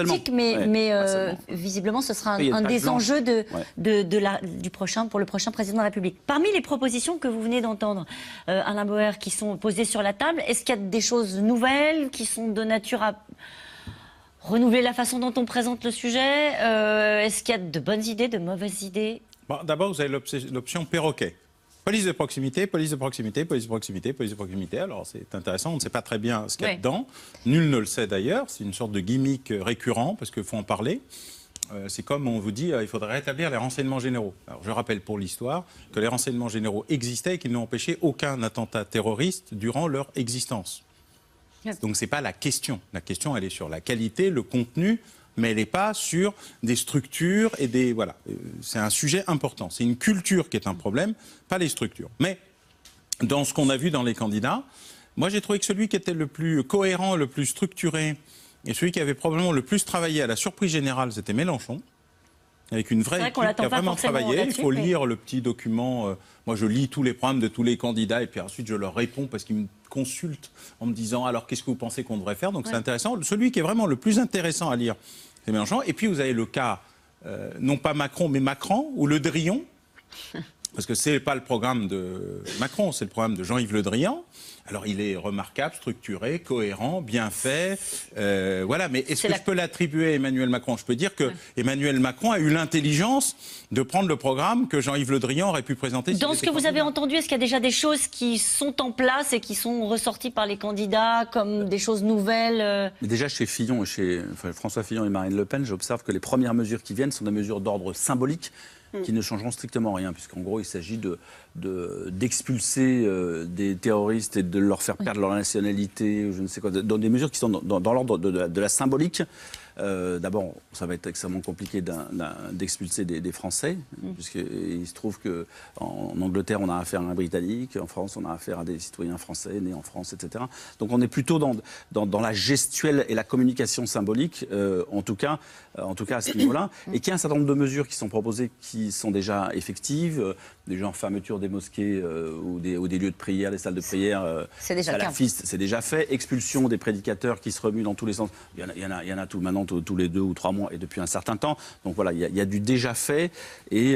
anecdotique, mais visiblement, ce sera un des enjeux pour le prochain président de la République. Parmi les propositions que vous venez d'entendre, Alain Boer, qui sont posées sur la table, est-ce qu'il y a des choses nouvelles qui sont de nature à renouveler la façon dont on présente le sujet? Est-ce qu'il y a de bonnes idées, de mauvaises idées? Bon, d'abord, vous avez l'option perroquet. Police de proximité, police de proximité, police de proximité, police de proximité. Alors c'est intéressant, on ne sait pas très bien ce qu'il y a dedans. Nul ne le sait d'ailleurs, c'est une sorte de gimmick récurrent, parce qu'il faut en parler. C'est comme on vous dit, il faudrait rétablir les renseignements généraux. Alors je rappelle pour l'histoire que les renseignements généraux existaient et qu'ils n'ont empêché aucun attentat terroriste durant leur existence. Donc ce n'est pas la question. La question, elle est sur la qualité, le contenu, mais elle n'est pas sur des structures et des... Voilà, c'est un sujet important. C'est une culture qui est un problème, pas les structures. Mais dans ce qu'on a vu dans les candidats, moi j'ai trouvé que celui qui était le plus cohérent, le plus structuré, et celui qui avait probablement le plus travaillé à la surprise générale, c'était Mélenchon. Avec une vraie équipe qui a vraiment travaillé. Il faut lire le petit document. Moi, je lis tous les programmes de tous les candidats et puis ensuite, je leur réponds parce qu'ils me consultent en me disant « Alors, qu'est-ce que vous pensez qu'on devrait faire ?» Donc, c'est intéressant. Celui qui est vraiment le plus intéressant à lire, c'est Mélenchon. Et puis, vous avez le cas, non pas Macron, mais Macron ou Le Drian. Parce que ce n'est pas le programme de Macron, c'est le programme de Jean-Yves Le Drian. Alors, il est remarquable, structuré, cohérent, bien fait. Voilà, mais est-ce que je peux l'attribuer à Emmanuel Macron? Je peux dire que Emmanuel Macron a eu l'intelligence de prendre le programme que Jean-Yves Le Drian aurait pu présenter. Dans ce que vous avez entendu, est-ce qu'il y a déjà des choses qui sont en place et qui sont ressorties par les candidats comme des choses nouvelles? Mais déjà, chez Fillon, François Fillon et Marine Le Pen, j'observe que les premières mesures qui viennent sont des mesures d'ordre symbolique, qui ne changeront strictement rien, puisqu'en gros, il s'agit d'expulser des terroristes et de leur faire perdre leur nationalité, je ne sais quoi, dans des mesures qui sont dans l'ordre de la symbolique. D'abord, ça va être extrêmement compliqué d'expulser des Français, puisqu'il se trouve qu'en Angleterre, on a affaire à un Britannique, en France, on a affaire à des citoyens français nés en France, etc. Donc on est plutôt dans la gestuelle et la communication symbolique, en tout cas à ce niveau-là, et qu'il y a un certain nombre de mesures qui sont proposées qui sont déjà effectives, déjà en fermeture des mosquées ou des lieux de prière, des salles de prière, c'est déjà fait, expulsion des prédicateurs qui se remuent dans tous les sens, il y en a tout maintenant tous les 2 ou 3 mois et depuis un certain temps, donc voilà, il y a du déjà fait et